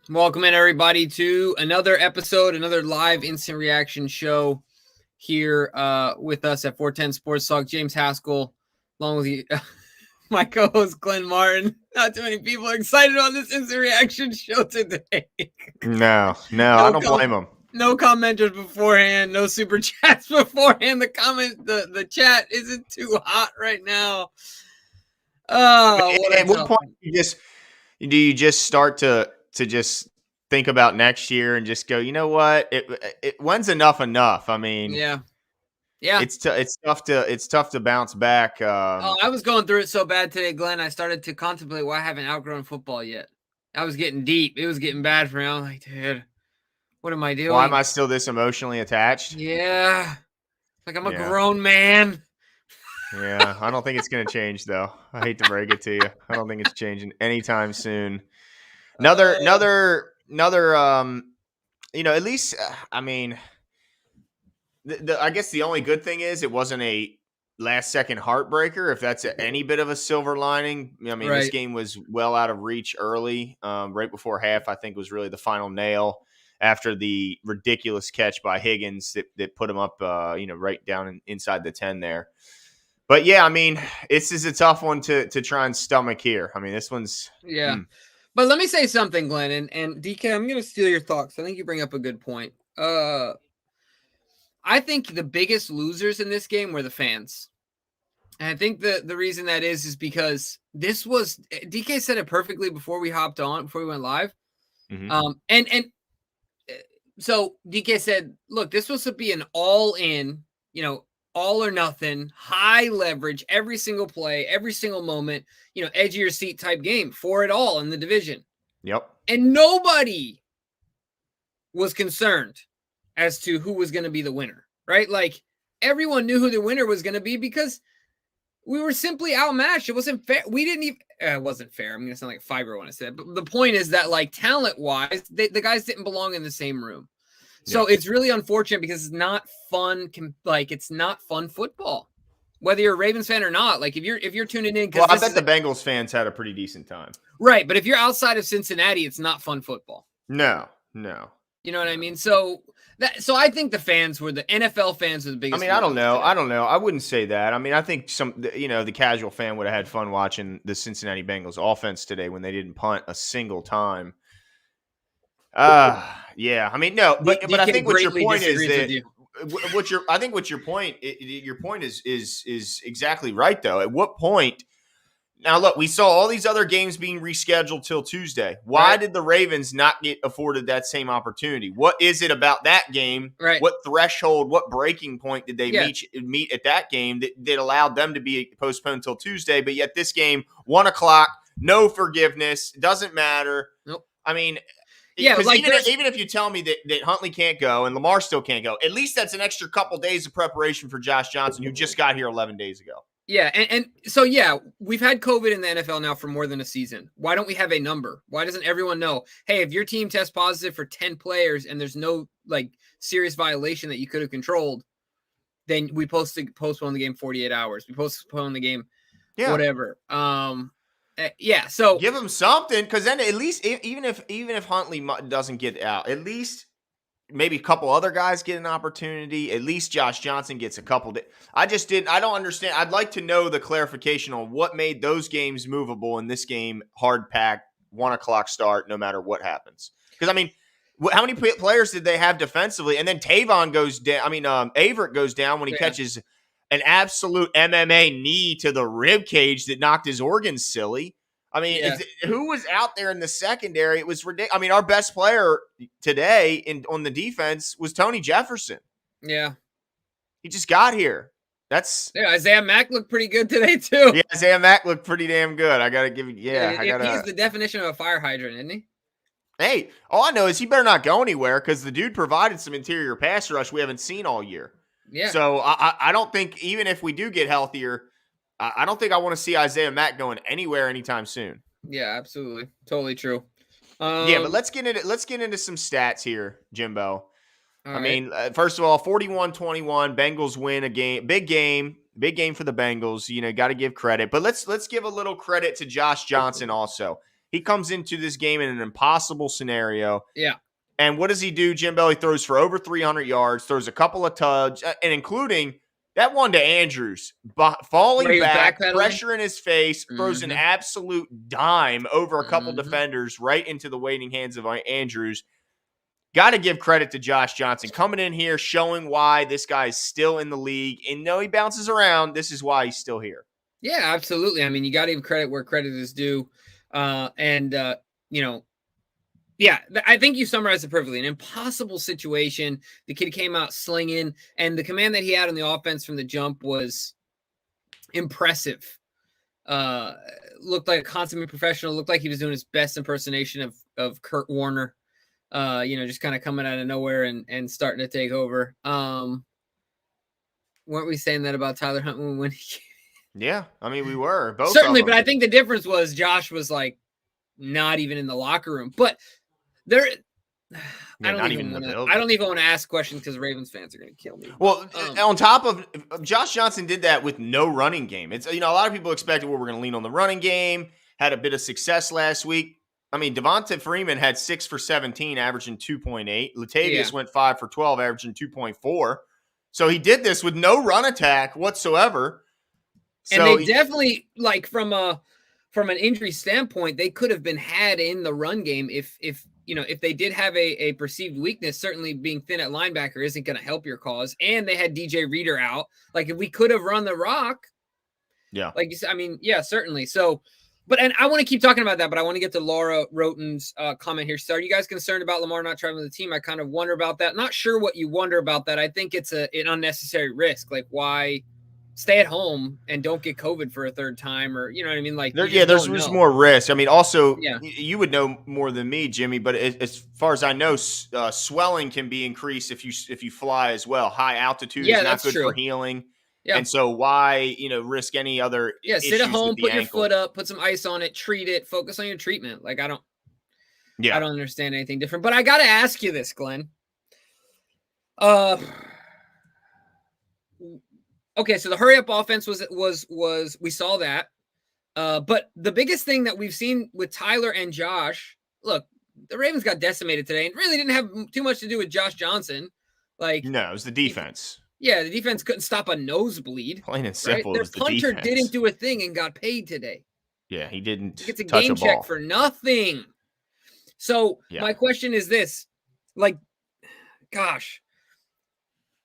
Welcome in, everybody, to another episode, another live instant reaction show here with us at 410 Sports Talk. James Haskell, along with you, my co-host Glenn Martin. Not too many people are excited on this instant reaction show today. No, I don't blame them. No commenters beforehand, no super chats beforehand. The chat isn't too hot right now. At what point do you just start to just think about next year and just go, you know what? When's enough? I mean, yeah. It's tough to bounce back. I was going through it so bad today, Glenn. I started to contemplate why I haven't outgrown football yet. I was getting deep. It was getting bad for me. I was like, dude, what am I doing? Why am I still this emotionally attached? Yeah. Like I'm a grown man. Yeah, I don't think it's going to change, though. I hate to break it to you. I don't think it's changing anytime soon. Another, at least, I mean, I guess the only good thing is it wasn't a last-second heartbreaker, if that's any bit of a silver lining. I mean, This game was well out of reach early. Right before half, I think, was really the final nail after the ridiculous catch by Higgins that put him up, right down inside the 10 there. But, yeah, I mean, this is a tough one to try and stomach here. I mean, this one's – yeah. But let me say something, Glenn, and DK, I'm going to steal your thoughts. I think you bring up a good point. I think the biggest losers in this game were the fans. And I think the reason that is because this was – DK said it perfectly before we hopped on, before we went live. Mm-hmm. So DK said, look, this was to be an all-in, all or nothing, high leverage, every single play, every single moment, edge of your seat type game for it all in the division. Yep. And nobody was concerned as to who was going to be the winner, right? Like everyone knew who the winner was going to be because we were simply outmatched. It wasn't fair. We didn't even, it wasn't fair. I'm going to sound like Fiber when I said, but the point is that like talent wise, the guys didn't belong in the same room. So It's really unfortunate because it's not fun. It's not fun football, whether you're a Ravens fan or not. Like if you're tuning in, well, I bet the Bengals fans had a pretty decent time, right? But if you're outside of Cincinnati, it's not fun football. No. You know what I mean? So I think the fans were the NFL fans were the biggest. I mean, I don't know. I wouldn't say that. I mean, I think the casual fan would have had fun watching the Cincinnati Bengals offense today when they didn't punt a single time. Yeah. I mean, no, but I think what your point is that your point is exactly right though. At what point? Now, look, we saw all these other games being rescheduled till Tuesday. Why did the Ravens not get afforded that same opportunity? What is it about that game? Right. What threshold, what breaking point did they meet at that game that allowed them to be postponed until Tuesday? But yet this game, 1 o'clock, no forgiveness, doesn't matter. Nope. I mean, because even if you tell me that Huntley can't go and Lamar still can't go, at least that's an extra couple days of preparation for Josh Johnson, who just got here 11 days ago. Yeah, and so, yeah, we've had COVID in the NFL now for more than a season. Why don't we have a number? Why doesn't everyone know, hey, if your team tests positive for 10 players and there's no, serious violation that you could have controlled, then we postpone the game 48 hours. We postpone the game whatever. So give him something, because then at least even if Huntley doesn't get out, at least – maybe a couple other guys get an opportunity. At least Josh Johnson gets a couple. I don't understand. I'd like to know the clarification on what made those games movable and this game hard packed, 1 o'clock start, no matter what happens. Because, I mean, how many players did they have defensively? And then Tavon goes down. I mean, Averett goes down when he catches an absolute MMA knee to the rib cage that knocked his organs silly. I mean, who was out there in the secondary? It was ridiculous. I mean, our best player today on the defense was Tony Jefferson. Yeah. He just got here. Isaiah Mack looked pretty good today, too. Yeah, Isaiah Mack looked pretty damn good. I got to give you, he's the definition of a fire hydrant, isn't he? Hey, all I know is he better not go anywhere because the dude provided some interior pass rush we haven't seen all year. Yeah. So I don't think, even if we do get healthier, I don't think I want to see Isaiah Mack going anywhere anytime soon. Yeah, absolutely. Totally true. But let's get into some stats here, Jimbo. I mean, first of all, 41-21, Bengals win a game. Big game for the Bengals. Got to give credit. But let's give a little credit to Josh Johnson also. He comes into this game in an impossible scenario. Yeah. And what does he do, Jimbo? He throws for over 300 yards, throws a couple of tugs, and including that one to Andrews, falling back, pressure in his face, throws an absolute dime over a couple defenders right into the waiting hands of Andrews. Got to give credit to Josh Johnson coming in here, showing why this guy is still in the league. And no, he bounces around. This is why he's still here. Yeah, absolutely. I mean, you got to give credit where credit is due. Yeah, I think you summarized it perfectly. An impossible situation. The kid came out slinging, and the command that he had on the offense from the jump was impressive. Looked like a consummate professional. Looked like he was doing his best impersonation of Kurt Warner. Just kind of coming out of nowhere and starting to take over. Weren't we saying that about Tyler Huntley when he came? Yeah, I mean, we were. Both Certainly, but I think the difference was Josh was like not even in the locker room. But there, I don't even want to ask questions because Ravens fans are going to kill me. Well, on top of Josh Johnson did that with no running game. It's a lot of people expected we're going to lean on the running game. Had a bit of success last week. I mean, Devonta Freeman had 6 for 17, averaging 2.8. Latavius went 5 for 12, averaging 2.4. So he did this with no run attack whatsoever. And they definitely, like, from an injury standpoint, they could have been had in the run game if they did have a perceived weakness. Certainly being thin at linebacker isn't going to help your cause. And they had DJ Reader out. Like, if we could have run the rock, like you said, I mean, yeah, certainly. So, and I want to keep talking about that, but I want to get to Laura Roten's comment here. So, are you guys concerned about Lamar not traveling with the team? I kind of wonder about that. Not sure what you wonder about that. I think it's an unnecessary risk. Like, why stay at home and don't get COVID for a third time, or you know what I mean? Like, there's more risk. I mean, also, you would know more than me, Jimmy. But as far as I know, swelling can be increased if you fly as well. High altitude is not good for healing. Yeah. And so why, risk any other sit at home, put your foot up, put some ice on it, treat it, focus on your treatment. Like, I don't understand anything different. But I got to ask you this, Glenn. Okay, so the hurry up offense was we saw that. But the biggest thing that we've seen with Tyler and Josh, look, the Ravens got decimated today and really didn't have too much to do with Josh Johnson. Like, no, it was the defense. Yeah, the defense couldn't stop a nosebleed. Plain and simple. Right? Their punter didn't do a thing and got paid today. Yeah, he didn't. He gets a game check for nothing. So my question is this: like, gosh,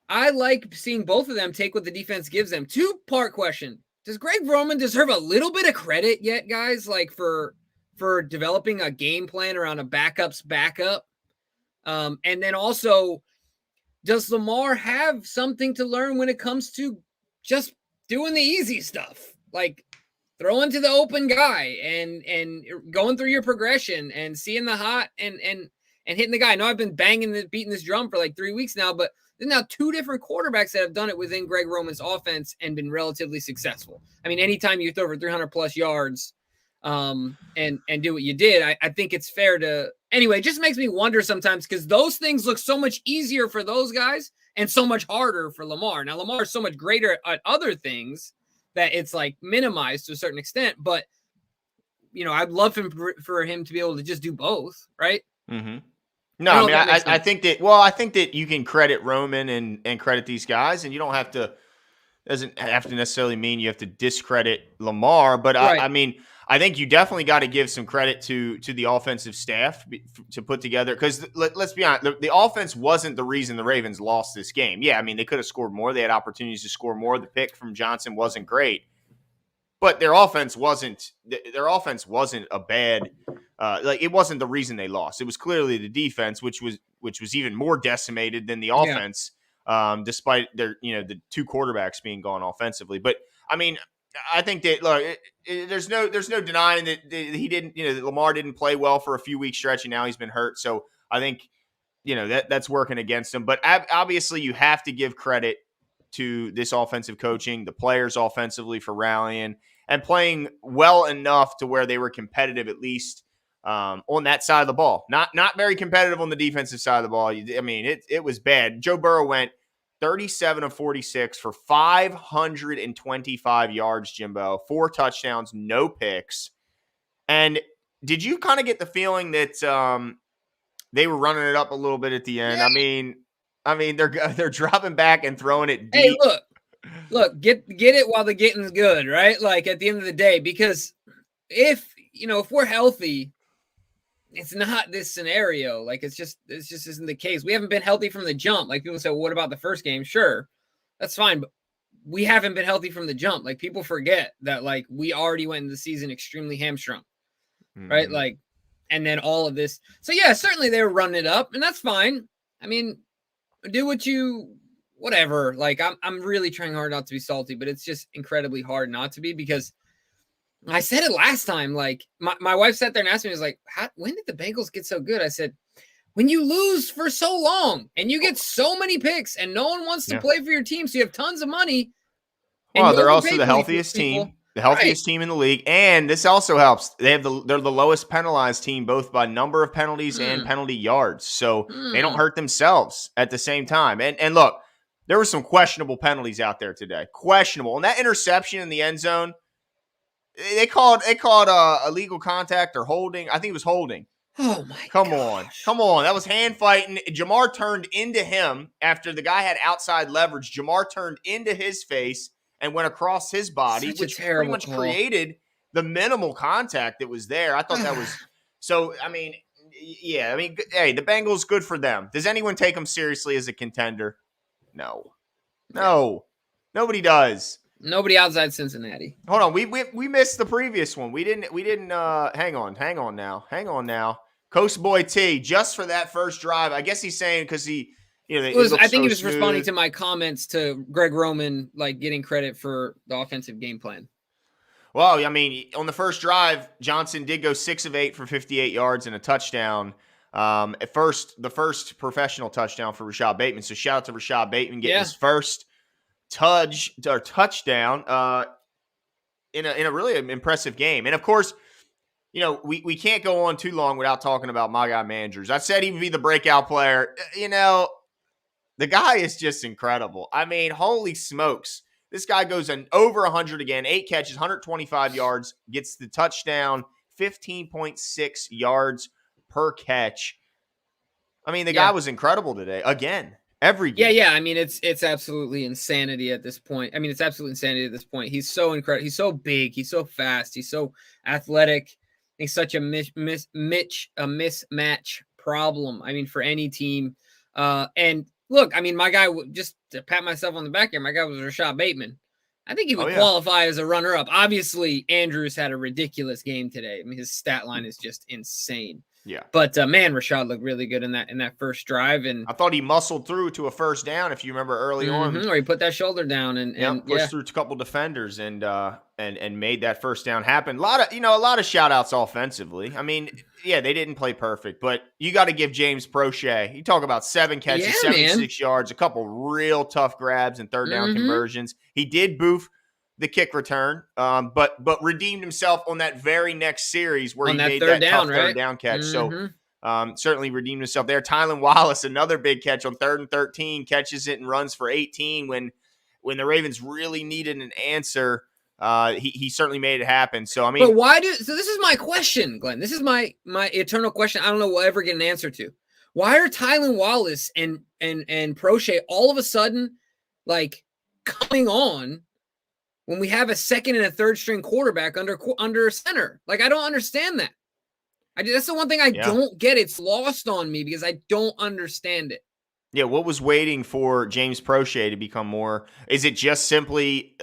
I like seeing both of them take what the defense gives them. 2-part question: does Greg Roman deserve a little bit of credit yet, guys? Like for developing a game plan around a backup's backup, and then also, does Lamar have something to learn when it comes to just doing the easy stuff, like throwing to the open guy and going through your progression and seeing the hot and hitting the guy? I know I've been beating this drum for like 3 weeks now, but there's now 2 different quarterbacks that have done it within Greg Roman's offense and been relatively successful. I mean, anytime you throw for 300 plus yards and do what you did, I think it's fair to. Anyway, it just makes me wonder sometimes because those things look so much easier for those guys and so much harder for Lamar. Now, Lamar is so much greater at other things that it's like minimized to a certain extent. But, I'd love for him to be able to just do both, right? Mm-hmm. No, I mean, I think that you can credit Roman and credit these guys, and you don't have to. Doesn't have to necessarily mean you have to discredit Lamar, but right. I mean, I think you definitely got to give some credit to the offensive staff to put together, because let's be honest, the offense wasn't the reason the Ravens lost this game. Yeah, I mean, they could have scored more. They had opportunities to score more. The pick from Johnson wasn't great, but their offense wasn't a bad. It wasn't the reason they lost. It was clearly the defense, which was even more decimated than the offense. Yeah. Despite their, the 2 quarterbacks being gone offensively. But I mean, I think that there's no denying that he didn't, that Lamar didn't play well for a few weeks stretch, and now he's been hurt. So I think, that's working against him. But obviously, you have to give credit to this offensive coaching, the players offensively for rallying and playing well enough to where they were competitive, at least on that side of the ball. Not very competitive on the defensive side of the ball. I mean, it was bad. Joe Burrow went 37 of 46 for 525 yards, Jimbo, 4 touchdowns, no picks. And did you kind of get the feeling that they were running it up a little bit at the end? Yeah. I mean, they're dropping back and throwing it Hey, deep. look, get it while the getting's good, right? Like at the end of the day, because if we're healthy, it's not this scenario. Like it's just isn't the case. We haven't been healthy from the jump. Like people say, well, what about the first game? Sure, that's fine, but we haven't been healthy from the jump. Like people forget that like we already went into the season extremely hamstrung, right? Like, and then all of this. So yeah, certainly they were running it up, and that's fine. I mean, do whatever. Like I'm really trying hard not to be salty, but it's just incredibly hard not to be, because I said it last time. Like my wife sat there and asked me, was like, when did the Bengals get so good? I said, when you lose for so long and you get so many picks and no one wants to play for your team, so you have tons of money. Well, they're also the healthiest team. The healthiest team in the league, and this also helps. They're the lowest penalized team, both by number of penalties and penalty yards. So they don't hurt themselves at the same time. And look, there were some questionable penalties out there today. Questionable. And that interception in the end zone, they called illegal contact or holding. I think it was holding. Oh my! Come on! That was hand fighting. Jamar turned into him after the guy had outside leverage. Jamar turned into his face and went across his body, which pretty much created the minimal contact that was there. I thought that was so. I mean, yeah. I mean, hey, the Bengals, good for them. Does anyone take them seriously as a contender? No, nobody does. Nobody outside Cincinnati. Hold on, we missed the previous one. We didn't. Hang on now. Coast Boy T, just for that first drive. I guess he's saying because he. I think he was responding to my comments to Greg Roman, like getting credit for the offensive game plan. Well, I mean, on the first drive, Johnson did go 6 of 8 for 58 yards and a touchdown. The first professional touchdown for Rashad Bateman. So shout out to Rashad Bateman getting his first touchdown in a really impressive game. And of course, we can't go on too long without talking about my guy Mandrews. I said he would be the breakout player. The guy is just incredible. I mean, holy smokes. This guy goes over 100 again, 8 catches, 125 yards, gets the touchdown, 15.6 yards per catch. I mean, the guy was incredible today. Again, every game. Yeah. I mean, it's absolutely insanity at this point. He's so incredible. He's so big. He's so fast. He's so athletic. He's such a mismatch problem. I mean, for any team. And look, I mean, my guy, just to pat myself on the back here, my guy was Rashad Bateman. I think he would qualify as a runner-up. Obviously, Andrews had a ridiculous game today. I mean, his stat line is just insane. Yeah. But, man, Rashad looked really good in that first drive. And I thought he muscled through to a first down, if you remember early on. Or he put that shoulder down and pushed through a couple defenders and made that first down happen. A lot of shout-outs offensively. I mean, yeah, they didn't play perfect, but you got to give James Prochet. You talk about 7 catches, 76 yards, a couple real tough grabs and third down conversions. He did boof the kick return, but redeemed himself on that very next series where he made that tough third down catch. So certainly redeemed himself there. Tylan Wallace, another big catch on 3rd and 13, catches it and runs for 18 when the Ravens really needed an answer. He certainly made it happen. So I mean, but so this is my question, Glenn. This is my eternal question. I don't know we'll ever get an answer to. Why are Tylan Wallace and Prochet all of a sudden like coming on when we have a second and a third string quarterback under center? Like, I don't understand that. That's the one thing I don't get. It's lost on me because I don't understand it. Yeah, what was waiting for James Prochet to become more? Is it just simply,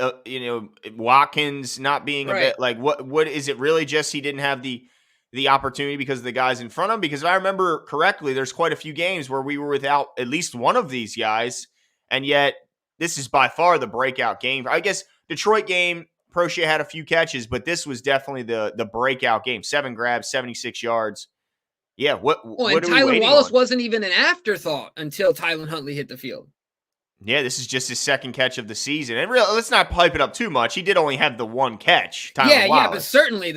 Watkins not being a bit like what is it really? Just he didn't have the opportunity because of the guys in front of him? Because if I remember correctly, there's quite a few games where we were without at least one of these guys, and yet this is by far the breakout game. I guess Detroit game, Prochet had a few catches, but this was definitely the breakout game. 7 grabs, 76 yards. Yeah, what are we Tylan Wallace wasn't even an afterthought until Tylan Huntley hit the field. Yeah, this is just his second catch of the season. And really, let's not pipe it up too much. He did only have the one catch. Tylan Wallace. But certainly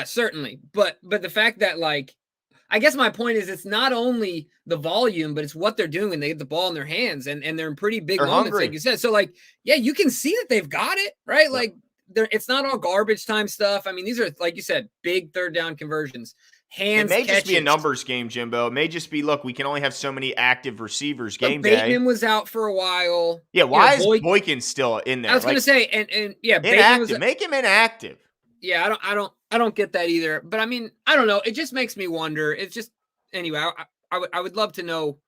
certainly. But the fact that, like, I guess my point is it's not only the volume, but it's what they're doing when they get the ball in their hands and they're in pretty big moments, like you said. So, like, yeah, you can see that they've got it, right? Like, it's not all garbage time stuff. I mean, these are, like you said, big third down conversions, It hands may catches. just be a numbers game, Jimbo. It may just be, look, we can only have so many active receivers Look, game Bateman day. was out for a while. Yeah, why is Boykin still in there? I was going to say, and yeah, Bateman was make him inactive. Yeah, I don't get that either. But I mean, I don't know. It just makes me wonder. It's just anyway. I would love to know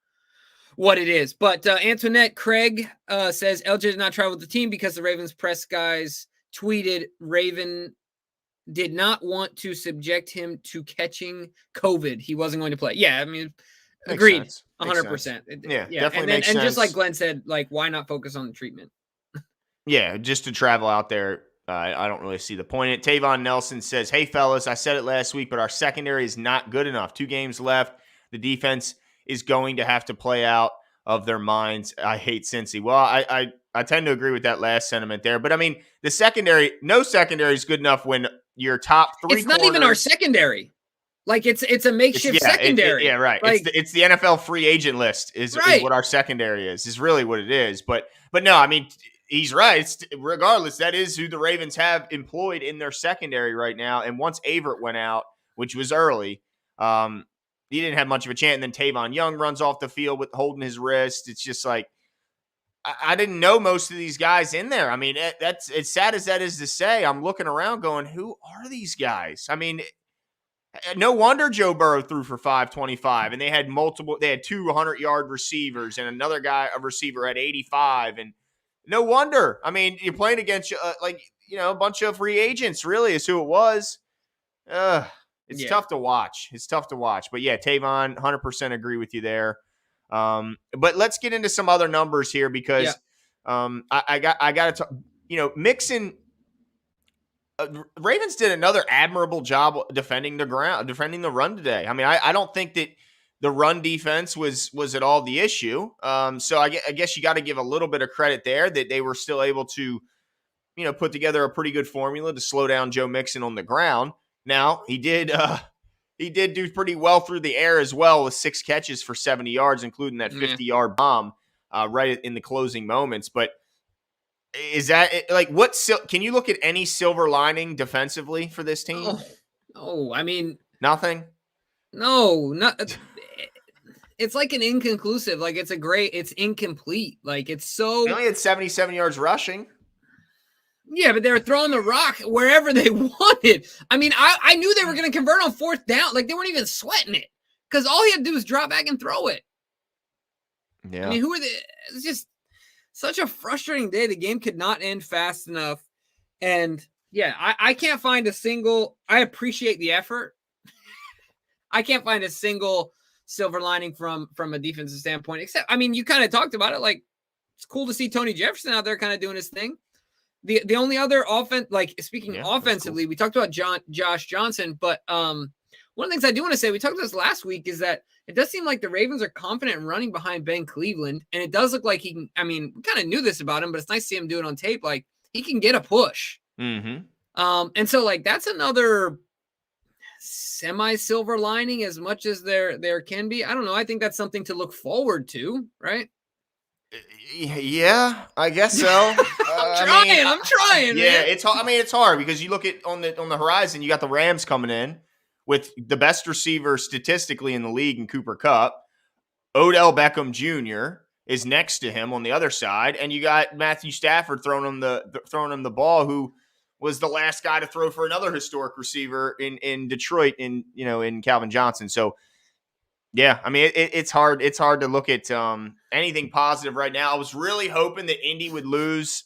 what it is. But Antoinette Craig says LJ did not travel with the team because the Ravens press guys tweeted Raven did not want to subject him to catching COVID. He wasn't going to play. Yeah, I mean, agreed, 100%. Yeah, definitely and makes sense. And just like Glenn said, like, why not focus on the treatment? Yeah, just to travel out there. I don't really see the point in it. Tavon Nelson says, hey, fellas, I said it last week, but our secondary is not good enough. 2 games left. The defense is going to have to play out of their minds. I hate Cincy. Well, I tend to agree with that last sentiment there. But, I mean, the secondary, no secondary is good enough when your top 3 It's not even our secondary. Like, it's a makeshift secondary. Right. Like, it's the NFL free agent list is what our secondary is really what it is. But no, I mean – he's right. Regardless, that is who the Ravens have employed in their secondary right now. And once Averitt went out, which was early, he didn't have much of a chance. And then Tavon Young runs off the field with holding his wrist. It's just like, I didn't know most of these guys in there. I mean, that's as sad as that is to say. I'm looking around going, who are these guys? I mean, no wonder Joe Burrow threw for 525, and they had 2 100-yard receivers, and another guy, a receiver, had 85, and no wonder. I mean, you're playing against a bunch of free agents. Really, is who it was. It's tough to watch. But yeah, Tavon, 100% agree with you there. But let's get into some other numbers here because I got to talk. Mixon. Ravens did another admirable job defending the run today. I mean, I don't think that the run defense was at all the issue. So I guess you got to give a little bit of credit there that they were still able to, put together a pretty good formula to slow down Joe Mixon on the ground. Now he did do pretty well through the air as well with 6 catches for 70 yards, including that 50-yard bomb right in the closing moments. But is that like can you look at any silver lining defensively for this team? Oh, I mean, nothing. No, not. It's like an inconclusive. Like it's incomplete. Like it's so. They only had 77 yards rushing. Yeah, but they were throwing the rock wherever they wanted. I mean, I knew they were going to convert on 4th down. Like they weren't even sweating it because all he had to do was drop back and throw it. Yeah. I mean, it's just such a frustrating day. The game could not end fast enough. And yeah, I can't find a single. I appreciate the effort. I can't find a single silver lining from a defensive standpoint, except, I mean, you kind of talked about it. Like, it's cool to see Tony Jefferson out there kind of doing his thing. The only other offense, like speaking offensively, cool. We talked about Josh Johnson, but one of the things I do want to say, we talked about this last week, is that it does seem like the Ravens are confident in running behind Ben Cleveland, and it does look like he can. I mean, we kind of knew this about him, but it's nice to see him do it on tape. Like, he can get a push. Mm-hmm. And so, like, that's another semi-silver lining as much as there can be. I don't know. I think that's something to look forward to, right? Yeah, I guess so. I'm trying. Yeah, man. it's hard because you look at on the horizon, you got the Rams coming in with the best receiver statistically in the league in Cooper Kupp. Odell Beckham Jr. is next to him on the other side, and you got Matthew Stafford throwing him the ball, who was the last guy to throw for another historic receiver in Detroit in Calvin Johnson. So yeah, I mean it's hard to look at anything positive right now. I was really hoping that Indy would lose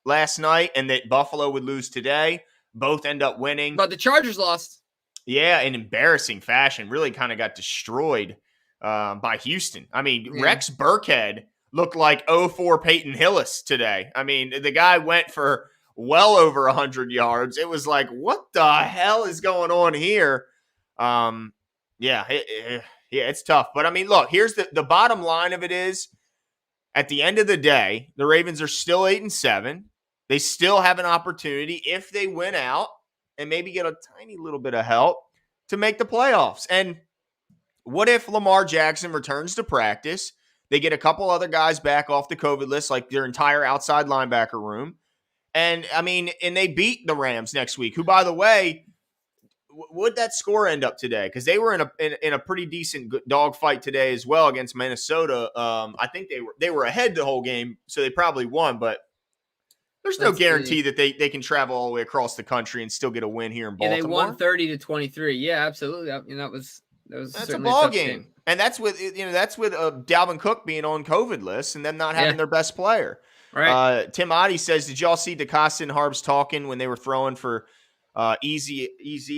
last night and that Buffalo would lose today. Both end up winning. But the Chargers lost. Yeah, in embarrassing fashion. Really kind of got destroyed by Houston. I mean, Rex Burkhead looked like 04 Peyton Hillis today. I mean, the guy went for well over 100 yards. It was like, what the hell is going on here? It's tough. But, I mean, look, here's the bottom line of it is, at the end of the day, the Ravens are still 8-7. They still have an opportunity, if they win out and maybe get a tiny little bit of help, to make the playoffs. And what if Lamar Jackson returns to practice? They get a couple other guys back off the COVID list, like their entire outside linebacker room. And I mean, and they beat the Rams next week, who, by the way, would that score end up today? Because they were in a pretty decent dog fight today as well against Minnesota. I think they were ahead the whole game, so they probably won. But there's no guarantee that they can travel all the way across the country and still get a win here in Baltimore. Yeah, they won 30-23. Yeah, absolutely. I mean, that's a ball game. And that's with Dalvin Cook being on COVID lists and them not having their best player. Right. Tim Oddie says, did y'all see DeCosta and Harbs talking when they were throwing for easy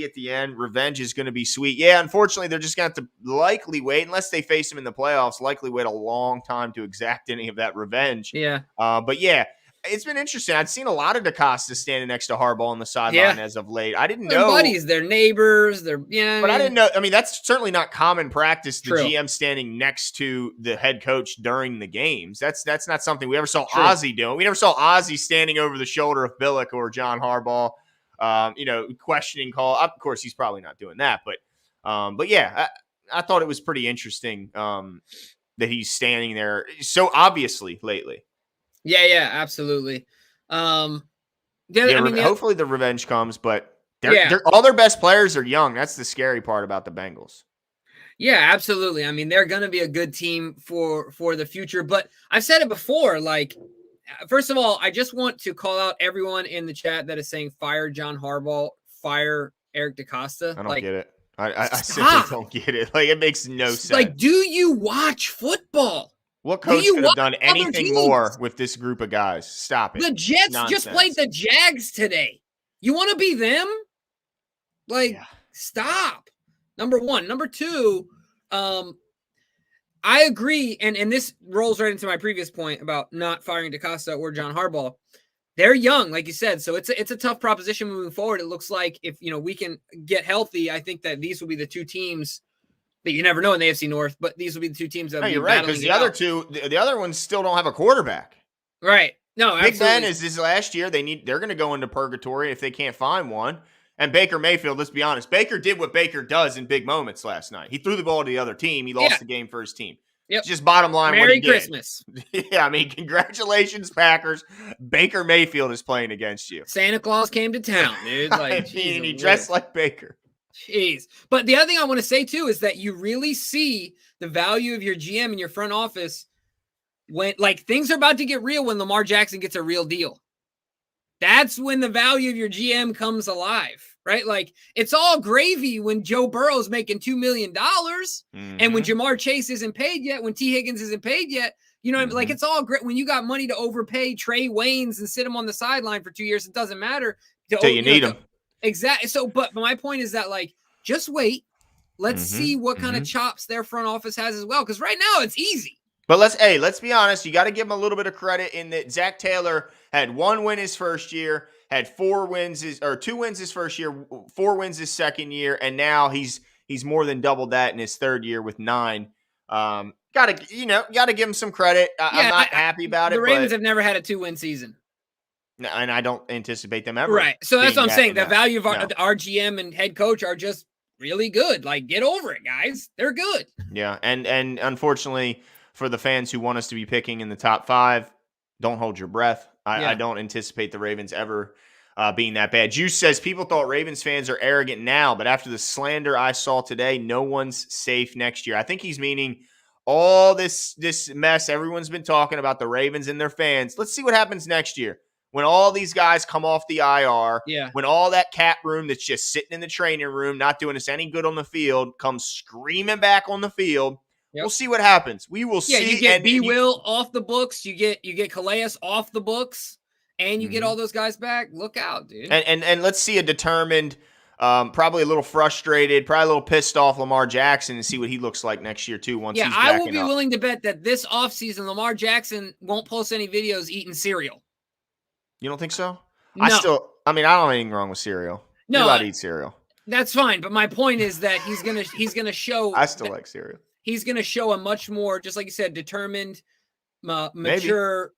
at the end? Revenge is going to be sweet. Yeah, unfortunately, they're just going to have to likely wait, unless they face him in the playoffs, likely wait a long time to exact any of that revenge. Yeah. But yeah, it's been interesting. I've seen a lot of DeCosta standing next to Harbaugh on the sideline as of late. I didn't know. They're buddies, they're neighbors, but I didn't know. I mean, that's certainly not common practice. The True. GM standing next to the head coach during the games. That's not something we ever saw Ozzie doing. We never saw Ozzie standing over the shoulder of Billick or John Harbaugh. Questioning call. Of course, he's probably not doing that, but yeah, I thought it was pretty interesting that he's standing there so obviously lately. Yeah, absolutely. Hopefully the revenge comes, but all their best players are young. That's the scary part about the Bengals. Yeah, absolutely. I mean, they're going to be a good team for the future, but I've said it before, like, first of all, I just want to call out everyone in the chat that is saying fire John Harbaugh, fire Eric DeCosta. I don't get it. I simply don't get it. Like, it makes no sense. Like, do you watch football? What coach could have done anything more with this group of guys? Stop it. The Jets just played the Jags today. You want to be them? Like, stop. Number one. Number two, I agree, and this rolls right into my previous point about not firing DeCosta or John Harbaugh. They're young, like you said, so it's a tough proposition moving forward. It looks like if we can get healthy, I think that these will be the two teams that you never know in the AFC North, but these will be the two teams that will be you're right, because the other ones still don't have a quarterback. Right. No, absolutely. Big Ben is this last year. They're going to go into purgatory if they can't find one. And Baker Mayfield, let's be honest, Baker did what Baker does in big moments last night. He threw the ball to the other team. He lost the game for his team. Yep. It's just bottom line. Merry Christmas. Yeah, I mean, congratulations, Packers. Baker Mayfield is playing against you. Santa Claus came to town, dude. Like, he dressed like Baker. Jeez. But the other thing I want to say, too, is that you really see the value of your GM and your front office when, like, things are about to get real when Lamar Jackson gets a real deal. That's when the value of your GM comes alive, right? Like, it's all gravy when Joe Burrow's making $2 million and when Jamar Chase isn't paid yet, when T. Higgins isn't paid yet. You know, like, it's all great when you got money to overpay Trey Waynes and sit him on the sideline for 2 years. It doesn't matter. Until you need him. Exactly. So, but my point is that, like, just wait. Let's see what kind of chops their front office has as well. Because right now it's easy. But let's be honest. You got to give him a little bit of credit in that Zach Taylor had 1 win his first year, had 2 wins his first year, 4 wins his second year, and now he's more than doubled that in his third year with 9. Gotta give him some credit. I'm not happy about it. The Ravens have never had a 2-win season. No, and I don't anticipate them ever. Right. So that's what I'm saying. The value of our GM and head coach are just really good. Like, get over it, guys. They're good. Yeah. And unfortunately, for the fans who want us to be picking in the top 5, don't hold your breath. I don't anticipate the Ravens ever being that bad. Juice says people thought Ravens fans are arrogant now, but after the slander I saw today, no one's safe next year. I think he's meaning all this mess everyone's been talking about the Ravens and their fans. Let's see what happens next year. When all these guys come off the IR, when all that cat room that's just sitting in the training room, not doing us any good on the field, comes screaming back on the field, we'll see what happens. We will see. Yeah, you get B-Will off the books. You get Calais off the books, and you get all those guys back. Look out, dude. And let's see a determined, probably a little frustrated, probably a little pissed off Lamar Jackson and see what he looks like next year too. Once he's backing I will be willing to bet that this offseason Lamar Jackson won't post any videos eating cereal. You don't think so? No. I don't have anything wrong with cereal. No, you're allowed to eat cereal. That's fine, but my point is that he's gonna show. I still like cereal. He's gonna show a much more, just like you said, determined, mature,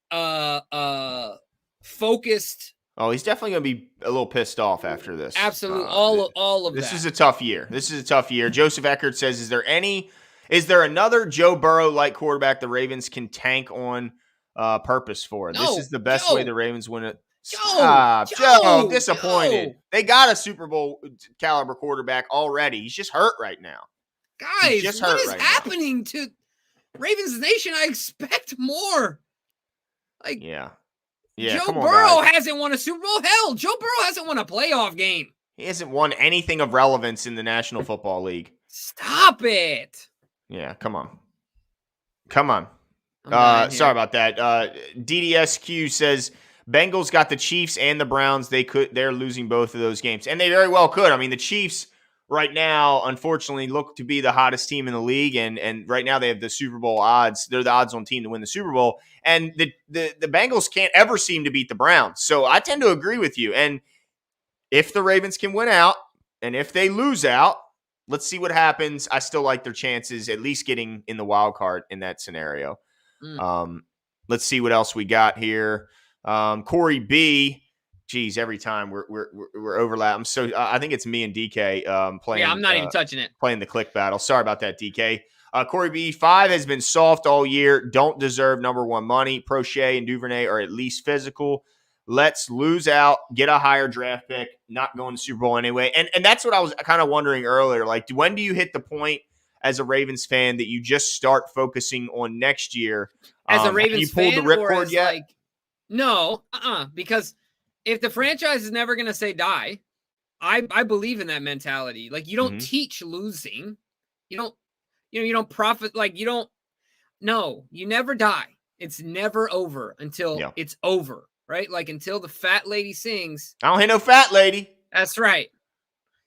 focused. Oh, he's definitely gonna be a little pissed off after this. Absolutely, all of this that. Is a tough year. Joseph Eckert says, "Is there another Joe Burrow-like quarterback the Ravens can tank on?" Purpose for. No, this is the best way the Ravens win it. Stop. Joe, I'm disappointed. Joe. They got a Super Bowl caliber quarterback already. He's just hurt right now. Guys, what is happening to Ravens Nation? I expect more. Like, yeah. Joe Burrow hasn't won a Super Bowl. Hell, Joe Burrow hasn't won a playoff game. He hasn't won anything of relevance in the National Football League. Stop it. Yeah, come on. Sorry about that. DDSQ says Bengals got the Chiefs and the Browns. They're losing both of those games, and they very well could. I mean, the Chiefs right now, unfortunately, look to be the hottest team in the league, and right now they have the Super Bowl odds. They're the odds-on team to win the Super Bowl, and the Bengals can't ever seem to beat the Browns. So I tend to agree with you. And if the Ravens can win out, and if they lose out, let's see what happens. I still like their chances, at least getting in the wild card in that scenario. Let's see what else we got here. Corey B. Geez, every time we're overlapping. So I think it's me and DK playing. Yeah, I'm not even touching it. Playing the click battle. Sorry about that, DK. Corey B. 5 has been soft all year. Don't deserve number one money. Prochet and Duvernay are at least physical. Let's lose out, get a higher draft pick, not going to Super Bowl anyway. And that's what I was kind of wondering earlier. Like, when do you hit the point as a Ravens fan that you just start focusing on next year? As a Ravens fan, you pulled the ripcord yet? Like, no, because if the franchise is never going to say die, I believe in that mentality. Like, you don't teach losing. You don't profit. Like, you never die. It's never over until it's over. Right? Like, until the fat lady sings. I don't hear no fat lady. That's right.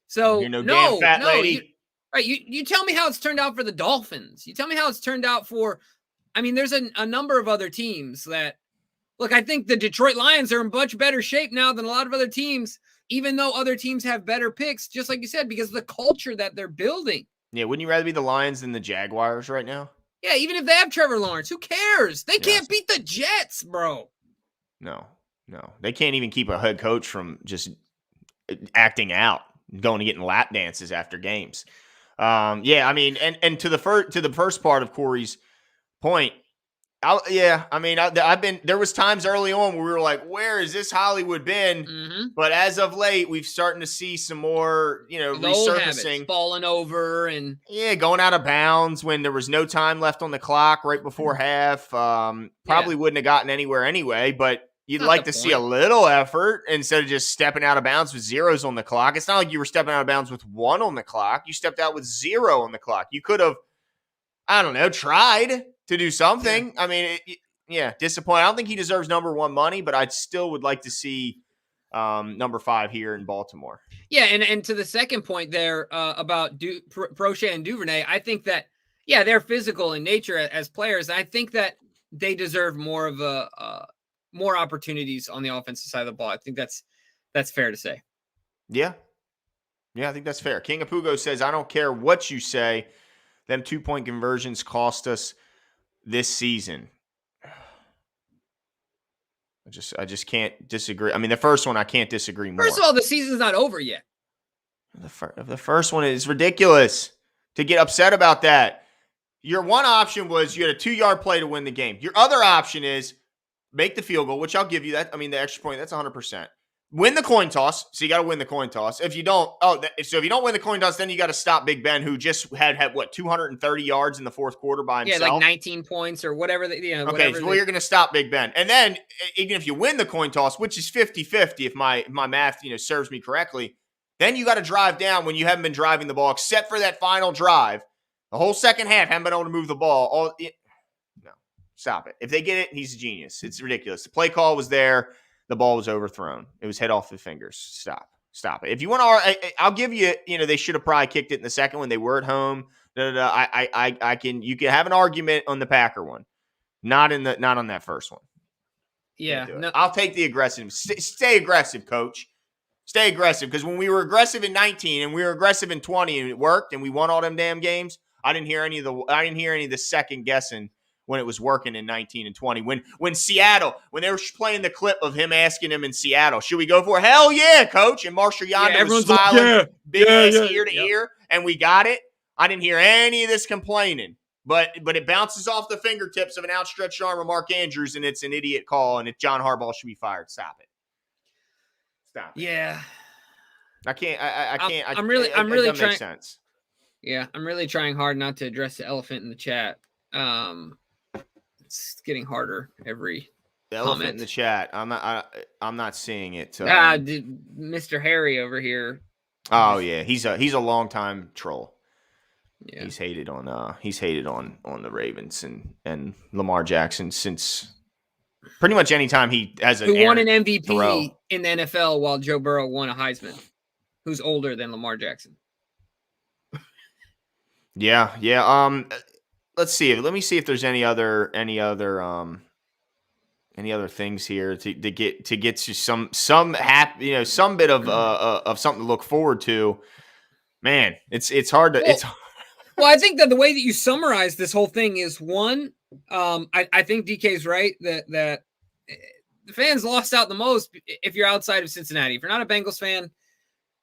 So, damn fat lady. You tell me how it's turned out for the Dolphins. You tell me how it's turned out for, I mean, there's a number of other teams that, look, I think the Detroit Lions are in much better shape now than a lot of other teams, even though other teams have better picks, just like you said, because of the culture that they're building. Yeah, wouldn't you rather be the Lions than the Jaguars right now? Yeah, even if they have Trevor Lawrence, who cares? They can't beat the Jets, bro. No. They can't even keep a head coach from just acting out, going to getting lap dances after games. I mean, and to the first part of Corey's point, there was times early on where we were like, where has this Hollywood been? Mm-hmm. But as of late, we've starting to see some more, resurfacing, falling over and going out of bounds when there was no time left on the clock right before half. Probably wouldn't have gotten anywhere anyway, but you'd like to see a little effort instead of just stepping out of bounds with zeros on the clock. It's not like you were stepping out of bounds with 1 on the clock. You stepped out with 0 on the clock. You could have, I don't know, tried to do something. Yeah. I mean, disappointing. I don't think he deserves number one money, but I still would like to see number 5 here in Baltimore. Yeah, and to the second point there about Prochet and Duvernay, I think that, they're physical in nature as players. And I think that they deserve more of more opportunities on the offensive side of the ball. I think that's fair to say. Yeah. Yeah, I think that's fair. King of Pugo says, I don't care what you say. Them 2-point conversions cost us this season. I just can't disagree. I mean, the first one, I can't disagree more. First of all, the season's not over yet. The first one is ridiculous to get upset about that. Your one option was you had a 2-yard play to win the game. Your other option is make the field goal, which I'll give you that. I mean, the extra point, that's 100%. Win the coin toss. So you got to win the coin toss. If you don't, if you don't win the coin toss, then you got to stop Big Ben, who just had 230 yards in the fourth quarter by himself. Yeah, like 19 points or whatever. Okay, well, you're going to stop Big Ben. And then even if you win the coin toss, which is 50-50, if my math, serves me correctly, then you got to drive down when you haven't been driving the ball, except for that final drive. The whole second half, haven't been able to move the ball. No, stop it. If they get it, he's a genius. It's ridiculous. The play call was there. The ball was overthrown. It was head off the fingers. Stop it. If you want to, I'll give you, they should have probably kicked it in the second when they were at home. You can have an argument on the Packer one, not on that first one. Yeah. No. I'll take the aggressive. Stay aggressive, coach. Stay aggressive. Because when we were aggressive in 19 and we were aggressive in 20 and it worked and we won all them damn games, I didn't hear any of the second guessing when it was working in 19 and 20. When Seattle, when they were playing the clip of him asking him in Seattle, should we go for it? Hell yeah, coach. And Marshall Yonda was smiling, big ass ear to ear, and we got it. I didn't hear any of this complaining. But it bounces off the fingertips of an outstretched arm of Mark Andrews, and it's an idiot call, and John Harbaugh should be fired. Stop it. Stop it. Yeah. I can't. I can't. I'm really it doesn't trying. make sense. Yeah, I'm really trying hard not to address the elephant in the chat. It's getting harder every The comment. elephant in the chat. I'm not seeing it. Mr. Harry over here. Oh yeah, he's a longtime troll. Yeah. He's hated on the Ravens and Lamar Jackson since pretty much any time he has Who won an errant MVP throw. in the NFL while Joe Burrow won a Heisman? Who's older than Lamar Jackson? Yeah. Let's see. Let me see if there's any other things here to get to some happy, some bit of something to look forward to. Man, it's hard to Well, I think that the way that you summarize this whole thing is one. I think DK's right that the fans lost out the most if you're outside of Cincinnati. If you're not a Bengals fan,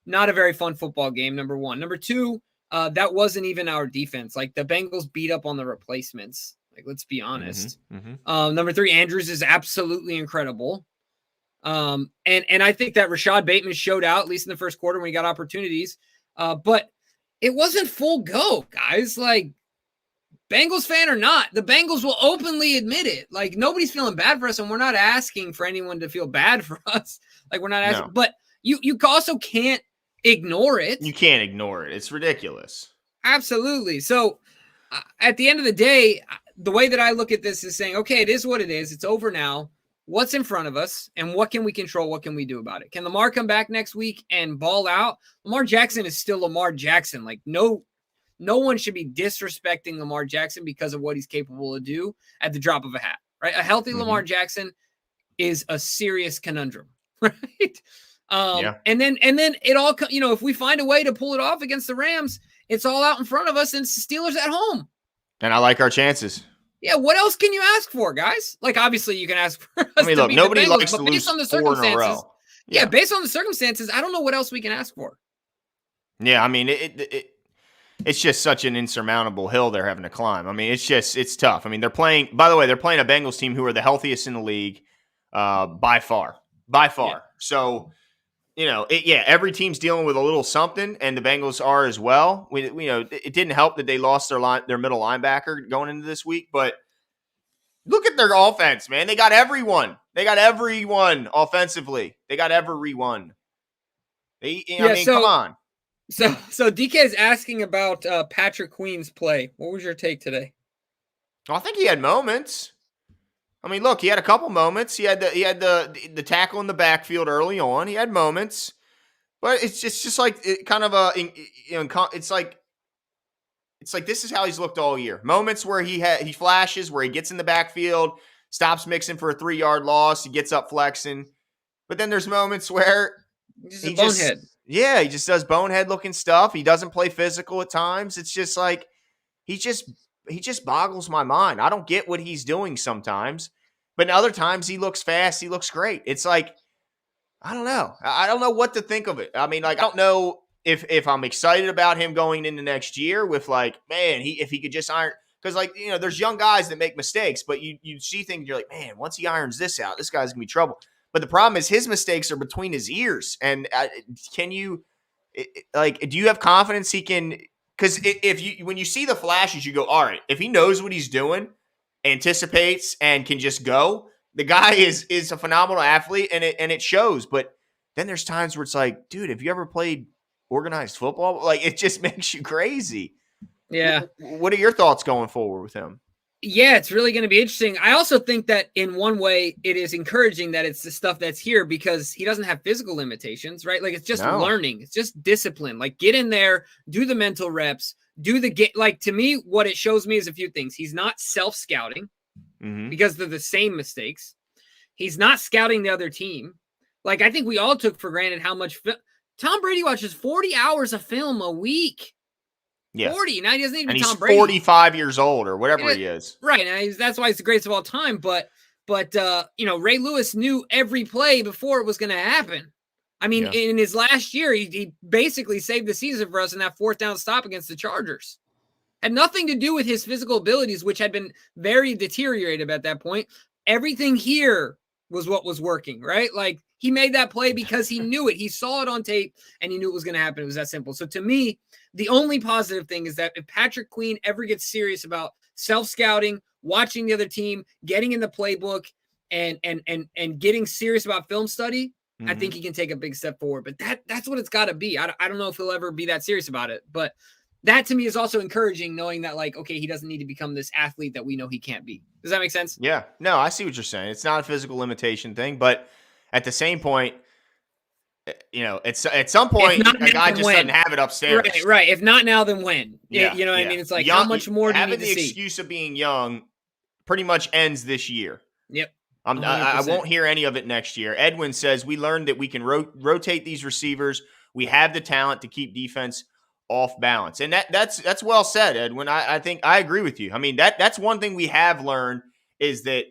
not a very fun football game. Number one. Number two, that wasn't even our defense. Like the Bengals beat up on the replacements. Like let's be honest. Number three, Andrews is absolutely incredible. And I think that Rashad Bateman showed out at least in the first quarter when he got opportunities. But it wasn't full go, guys. Like, Bengals fan or not, the Bengals will openly admit it. Like, nobody's feeling bad for us, and we're not asking for anyone to feel bad for us. Like, we're not asking. No. But you also can't ignore it. You can't ignore it. It's ridiculous. Absolutely. So, at the end of the day, the way that I look at this is saying, okay, it is what it is. It's over now. What's in front of us and what can we control? What can we do about it? Can Lamar come back next week and ball out? Lamar Jackson is still Lamar Jackson. Like no one should be disrespecting Lamar Jackson because of what he's capable to do at the drop of a hat, right? A healthy Lamar Jackson is a serious conundrum, right? And then it all, if we find a way to pull it off against the Rams, it's all out in front of us and Steelers at home. And I like our chances. Yeah, what else can you ask for, guys? Like, obviously, you can ask for us look, to beat nobody the Bengals, likes but to based lose on the 4 in a row. circumstances, yeah, based on the circumstances, I don't know what else we can ask for. Yeah, I mean, it's just such an insurmountable hill they're having to climb. I mean, it's tough. I mean, they're playing a Bengals team who are the healthiest in the league by far. Yeah. So, every team's dealing with a little something, and the Bengals are as well. It didn't help that they lost their middle linebacker going into this week, but look at their offense, man. They got everyone. Offensively. They got everyone. Come on. So DK is asking about Patrick Queen's play. What was your take today? I think he had moments. I mean, look, he had a couple moments. He had the tackle in the backfield early on. He had moments, but it's just like it's like this is how he's looked all year. Moments where he flashes, where he gets in the backfield, stops mixing for a 3-yard loss, he gets up flexing. But then there's moments where he bonehead. He just does bonehead looking stuff. He doesn't play physical at times. It's just like he just boggles my mind. I don't get what he's doing sometimes, but in other times he looks fast. He looks great. It's like, I don't know. I don't know what to think of it. I mean, like, I don't know if I'm excited about him going into next year with like, man, if he could just iron, because like, there's young guys that make mistakes, but you see things, you're like, man, once he irons this out, this guy's gonna be trouble. But the problem is his mistakes are between his ears. And do you have confidence he can? Because when you see the flashes, you go, all right, if he knows what he's doing, anticipates, and can just go, the guy is a phenomenal athlete, and it shows. But then there's times where it's like, dude, have you ever played organized football? Like, it just makes you crazy. Yeah. What are your thoughts going forward with him? Yeah, it's really going to be interesting. I also think that in one way it is encouraging that it's the stuff that's here because he doesn't have physical limitations, right? Like it's just learning. It's just discipline. Like get in there, do the mental reps, like to me, what it shows me is a few things. He's not self-scouting because they're the same mistakes. He's not scouting the other team. Like I think we all took for granted how much Tom Brady watches 40 hours of film a week. Yeah. 40. Now he doesn't need to be Tom Brady. He's 45 years old or whatever he is. Right. And that's why he's the greatest of all time. But Ray Lewis knew every play before it was going to happen. I mean, in his last year, he basically saved the season for us in that 4th down stop against the Chargers. Had nothing to do with his physical abilities, which had been very deteriorated at that point. Everything here was what was working, right? Like He made that play because he knew it. He saw it on tape and he knew it was going to happen. It was that simple. So to me, the only positive thing is that if Patrick Queen ever gets serious about self-scouting, watching the other team, getting in the playbook, and getting serious about film study, I think he can take a big step forward. But that's what it's got to be. I don't know if he'll ever be that serious about it. But that to me is also encouraging, knowing that, like, okay, he doesn't need to become this athlete that we know he can't be. Does that make sense? Yeah. No, I see what you're saying. It's not a physical limitation thing, but at the same point, it's at some point a guy just doesn't have it upstairs. Right. If not now, then when? Yeah. You know what I mean? It's like, how much more do you need to see? Having the excuse of being young pretty much ends this year. Yep. I won't hear any of it next year. Edwin says, we learned that we can rotate these receivers. We have the talent to keep defense off balance. And that's well said, Edwin. I think I agree with you. I mean, that's one thing we have learned is that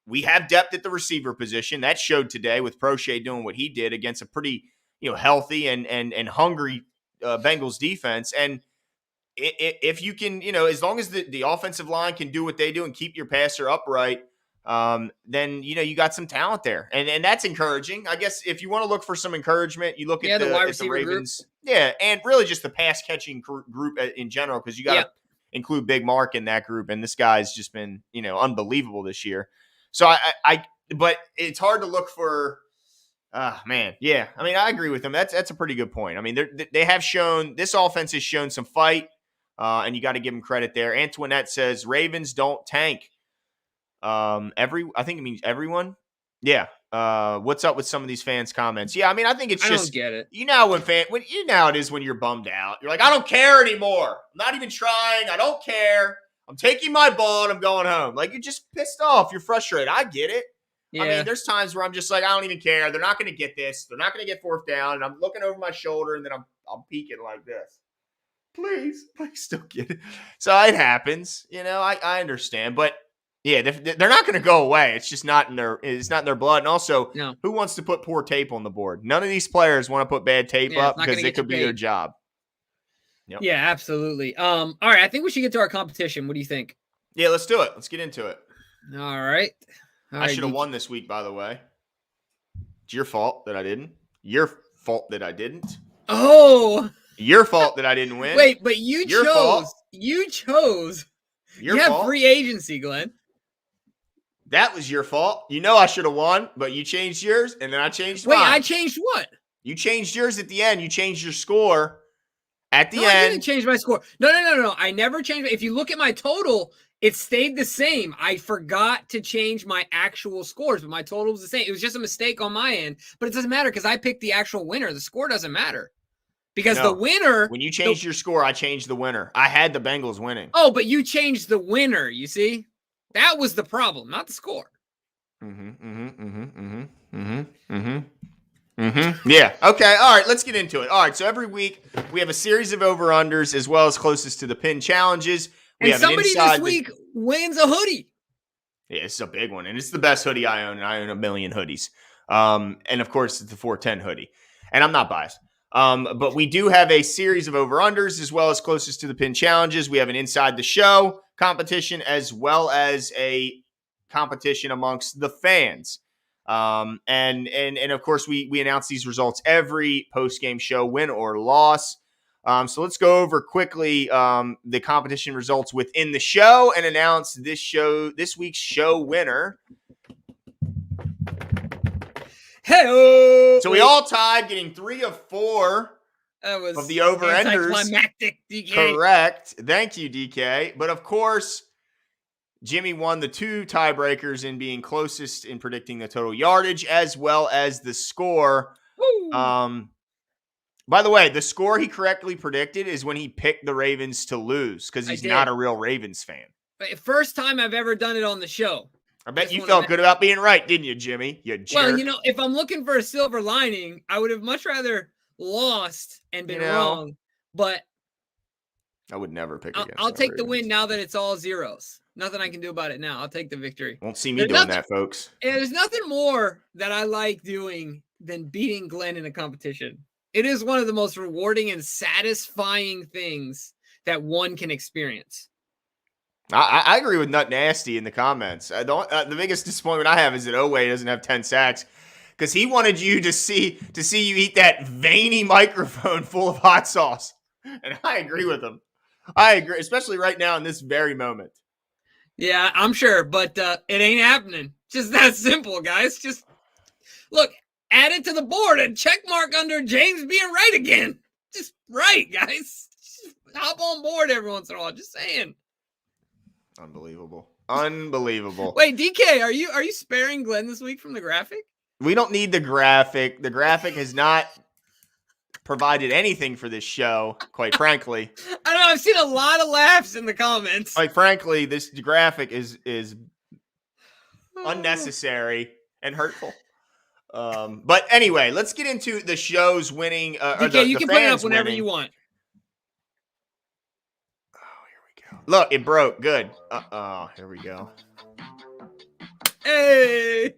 we have depth at the receiver position. That showed today with Prochet doing what he did against a pretty, healthy and hungry Bengals defense. And if you can, as long as the offensive line can do what they do and keep your passer upright, then you got some talent there, and that's encouraging. I guess if you want to look for some encouragement, you look at the wide receiver Ravens, group. And really just the pass catching group in general, because you got to include Big Mark in that group, and this guy's just been unbelievable this year. So but it's hard to look for. Man, yeah. I mean, I agree with him. That's a pretty good point. I mean, they have shown, this offense has shown some fight, and you got to give them credit there. Antoinette says Ravens don't tank. I think it means everyone. Yeah. What's up with some of these fans' comments? Yeah, I mean, I think it's just, I don't get it. It is when you're bummed out. You're like, I don't care anymore. I'm not even trying. I don't care. I'm taking my ball and I'm going home. Like, you're just pissed off. You're frustrated. I get it. Yeah. I mean, there's times where I'm just like, I don't even care. They're not going to get this. They're not going to get fourth down. And I'm looking over my shoulder and then I'm peeking like this. Please don't get it. So it happens. I understand. But yeah, they're not going to go away. It's just not in their blood. And also, Who wants to put poor tape on the board? None of these players want to put bad tape up because it could be their job. Yep. Yeah, absolutely. All right, I think we should get to our competition. What do you think? Yeah, let's do it. Let's get into it. All right. I should have won this week, by the way. It's your fault that I didn't. Your fault that I didn't. Oh. Your fault that I didn't win. Wait, but you chose. You have free agency, Glenn. That was your fault. I should have won, but you changed yours, and then I changed mine. Wait, I changed what? You changed yours at the end. You changed your score at the end. I didn't change my score. No. I never changed. If you look at my total, it stayed the same. I forgot to change my actual scores, but my total was the same. It was just a mistake on my end, but it doesn't matter because I picked the actual winner. The score doesn't matter because the winner. When you changed your score, I changed the winner. I had the Bengals winning. Oh, but you changed the winner. You see, that was the problem, not the score. Yeah. Okay. All right. Let's get into it. All right. So every week we have a series of over-unders as well as closest to the pin challenges. And somebody this week wins a hoodie. Yeah, it's a big one. And it's the best hoodie I own. And I own a million hoodies. And of course, it's the 410 hoodie. And I'm not biased. But we do have a series of over-unders as well as closest to the pin challenges. We have an inside the show competition as well as a competition amongst the fans. And of course, we announce these results every post-game show, win or loss. So let's go over quickly the competition results within the show and announce this week's show winner. Hey, so we all tied, getting 3 of 4 of the over-enders. Anticlimactic, DK. Correct. Thank you, DK. But of course, Jimmy won the 2 tiebreakers in being closest in predicting the total yardage as well as the score. Woo. By the way, the score he correctly predicted is when he picked the Ravens to lose because he's not a real Ravens fan. First time I've ever done it on the show. I bet you felt good about being right, didn't you, Jimmy? You jerk. Well, if I'm looking for a silver lining, I would have much rather lost and been wrong. But I would never pick against I'll take the win now that it's all zeros. Nothing I can do about it now. I'll take the victory. Won't see me doing that, folks. And there's nothing more that I like doing than beating Glenn in a competition. It is one of the most rewarding and satisfying things that one can experience. I agree with Nut Nasty in the comments. The biggest disappointment I have is that Oway doesn't have 10 sacks. because he wanted you to see you eat that veiny microphone full of hot sauce. And I agree with him. I agree, especially right now in this very moment. Yeah, I'm sure, but it ain't happening. Just that simple, guys. Just look, add it to the board and check mark under James being right again. Just right, guys. Just hop on board every once in a while. Just saying. Unbelievable. Wait, DK, are you sparing Glenn this week from the graphic? We don't need the graphic. The graphic has not provided anything for this show, quite frankly. I know, I've seen a lot of laughs in the comments. Quite frankly, this graphic is unnecessary and hurtful. But anyway, let's get into the show's winning. DK, you can put it up whenever you want. Oh, here we go. Look, it broke. Good. Here we go. Hey.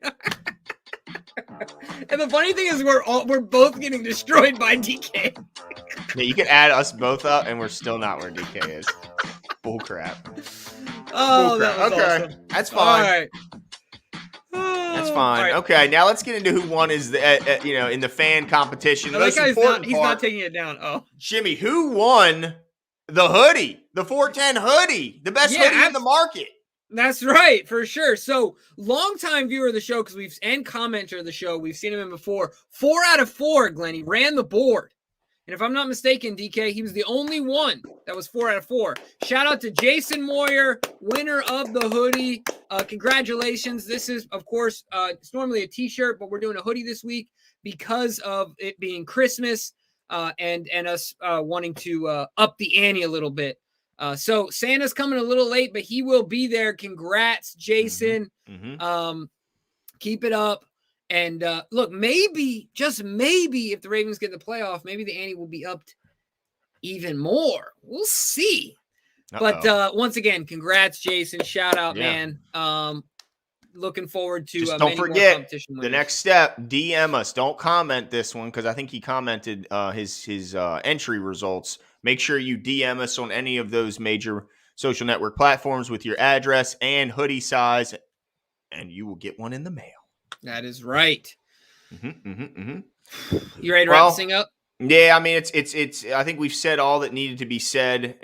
And the funny thing is, we're both getting destroyed by DK. Yeah, you can add us both up, and we're still not where DK is. Bull crap. Oh, Bull crap. that was Okay, awesome. that's fine. All right. That's fine. Right. Okay, now let's get into who won is the in the fan competition. I like how he's not taking it down. Oh, Jimmy, who won the hoodie, the 410 hoodie, the best hoodie in the market? That's right, for sure. So, longtime viewer of the show, and commenter of the show, we've seen him in before. 4 out of 4, Glenn. He ran the board. And if I'm not mistaken, DK, he was the only one that was 4 out of 4. Shout out to Jason Moyer, winner of the hoodie. Congratulations. This is, of course, it's normally a t-shirt, but we're doing a hoodie this week because of it being Christmas and us wanting to up the ante a little bit. So Santa's coming a little late, but he will be there. Congrats, Jason. Mm-hmm. Keep it up. And look, maybe, just maybe, if the Ravens get the playoff, maybe the ante will be upped even more. We'll see. Uh-oh. But once again, congrats, Jason. Shout out, man. Looking forward to just don't forget the winners. Next step. DM us. Don't comment this one because I think he commented his entry results. Make sure you DM us on any of those major social network platforms with your address and hoodie size, and you will get one in the mail. That is right. You ready to wrap this thing up? Yeah, I mean it's. I think we've said all that needed to be said.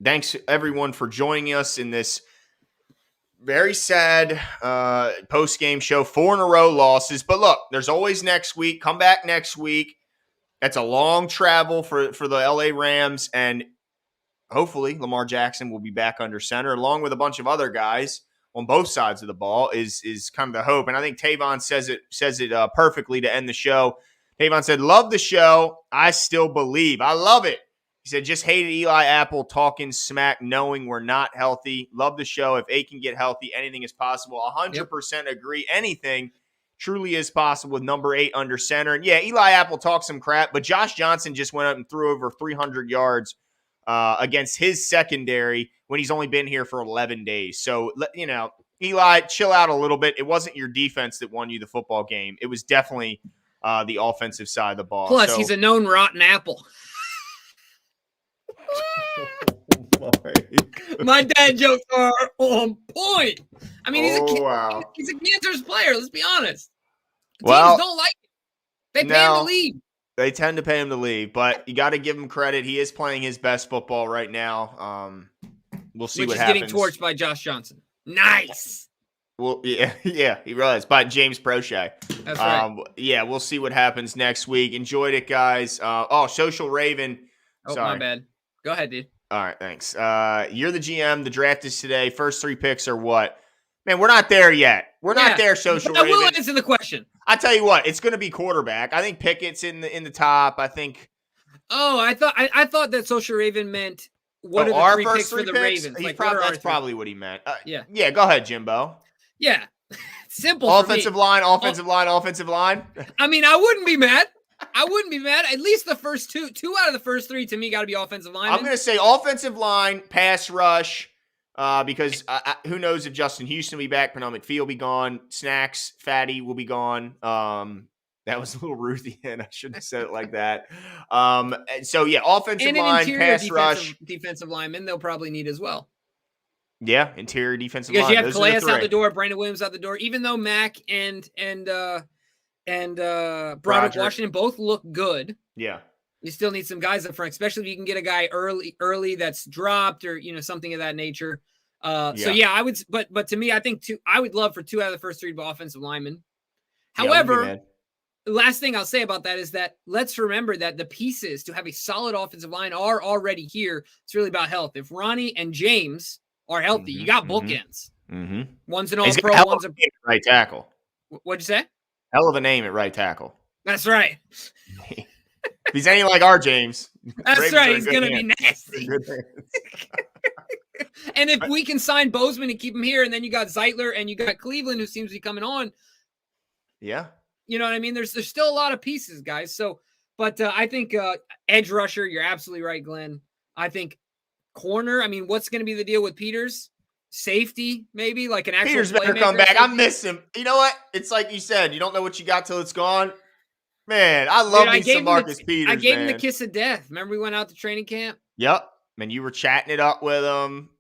Thanks everyone for joining us in this very sad post-game show. 4 in a row losses, but look, there's always next week. Come back next week. That's a long travel for the LA Rams, and hopefully Lamar Jackson will be back under center along with a bunch of other guys on both sides of the ball is kind of the hope. And I think Tavon says it perfectly to end the show. Tavon said, "Love the show. I still believe. I love it." He said, "Just hated Eli Apple talking smack, knowing we're not healthy. Love the show. If A can get healthy, anything is possible." 100% agree. Anything truly is possible with number 8 under center. And yeah, Eli Apple talked some crap, but Josh Johnson just went up and threw over 300 yards against his secondary when he's only been here for 11 days. So, Eli, chill out a little bit. It wasn't your defense that won you the football game. It was definitely the offensive side of the ball. Plus, he's a known rotten apple. My dad jokes are on point. I mean, he's a Panthers player. Let's be honest. Teams don't like it. They pay him to leave. They tend to pay him to leave, but you got to give him credit. He is playing his best football right now. We'll see what happens. Getting torched by Josh Johnson. Nice. Well, yeah, he was by James Prochet. That's right. Yeah, we'll see what happens next week. Enjoyed it, guys. Social Raven. Oh, sorry. My bad. Go ahead, dude. All right, thanks. You're the GM. The draft is today. First 3 picks are what? Man, we're not there yet. We're not there, Social Raven. I will answer the question. I tell you what, it's going to be quarterback. I think Pickett's in the top. I think. Oh, I thought that Social Raven meant what are the 3 picks for the Ravens? That's probably what he meant. Yeah. Go ahead, Jimbo. Yeah, simple. Offensive line. I mean, I wouldn't be mad. At least the first two out of the first 3 to me got to be offensive line. I'm going to say offensive line, pass rush, because who knows if Justin Houston will be back, Pernell McPhee will be gone, Snacks, Fatty will be gone. That was a little Ruthie, and I shouldn't have said it like that. So yeah, offensive line, pass rush, defensive lineman they'll probably need as well. Yeah, interior defensive because line. Because you have Calais out the door, Brandon Williams out the door. Even though Mack and and Broderick Broderick. Washington both look good. Yeah. You still need some guys up front, especially if you can get a guy early that's dropped or something of that nature. So yeah, I would, but to me, I think I would love for 2 out of the first 3 offensive linemen. However, the last thing I'll say about that is that let's remember that the pieces to have a solid offensive line are already here. It's really about health. If Ronnie and James are healthy, you got bookends. One's an all-pro, one's a right tackle. What'd you say? Hell of a name at right tackle. That's right. If he's anything like our James, that's Ravens right. He's gonna be nasty. And if we can sign Bozeman and keep him here, and then you got Zeitler and you got Cleveland, who seems to be coming on. Yeah. You know what I mean? There's still a lot of pieces, guys. So, but I think edge rusher, you're absolutely right, Glenn. I think corner. I mean, what's going to be the deal with Peters? Safety, maybe like an actual Peters better come back. I miss him. You know what? It's like you said. You don't know what you got till it's gone. Man, I love me some Marcus Peters. I gave him the kiss of death. Remember we went out to training camp? Yep. And you were chatting it up with him.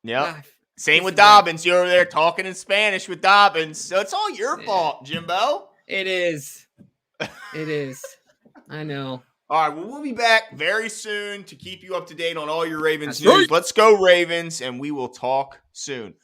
Yep. Same with Dobbins. You're over there talking in Spanish with Dobbins. So it's all your fault, Jimbo. It is. It is. I know. All right. Well, we'll be back very soon to keep you up to date on all your Ravens news. Let's go, Ravens, and we will talk soon.